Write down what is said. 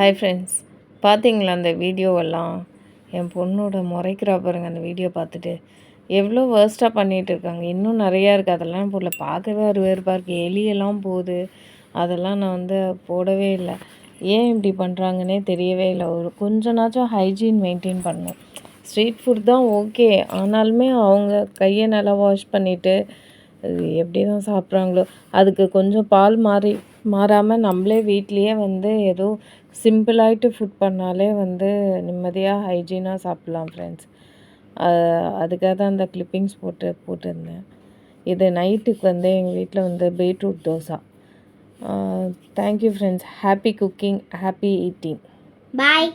Hi friends, பார்த்தீங்களா அந்த வீடியோவெல்லாம்? என் பொண்ணோட முறைக்கிறா பாருங்க அந்த வீடியோ பார்த்துட்டு. எவ்வளோ வேர்ஸ்ட்டாக பண்ணிகிட்டு இருக்காங்க. இன்னும் நிறையா இருக்குது. அதெல்லாம் போடல. பார்க்கவே அருவருப்பாக இருக்குது. எலியெல்லாம் போகுது. அதெல்லாம் நான் போடவே இல்லை. ஏன் இப்படி பண்ணுறாங்கன்னே தெரியவே இல்லை. ஒரு கொஞ்சனாச்சும் ஹைஜீன் மெயின்டைன் பண்ணணும். ஸ்ட்ரீட் ஃபுட் தான் ஓகே. ஆனாலுமே அவங்க கையை நல்லா வாஷ் பண்ணிவிட்டு அது எப்படி தான் சாப்பிட்றாங்களோ. அதுக்கு கொஞ்சம் பால் மாறாமல் நம்மளே வீட்லேயே ஏதோ சிம்பிளாயிட்டு ஃபுட் பண்ணாலே நிம்மதியாக ஹைஜீனாக சாப்பிட்லாம் ஃப்ரெண்ட்ஸ். அதுக்காக தான் அந்த கிளிப்பிங்ஸ் போட்டிருந்தேன். இது நைட்டுக்கு எங்கள் வீட்டில் beetroot dosa. Thank you friends. Happy cooking, happy eating. பாய்.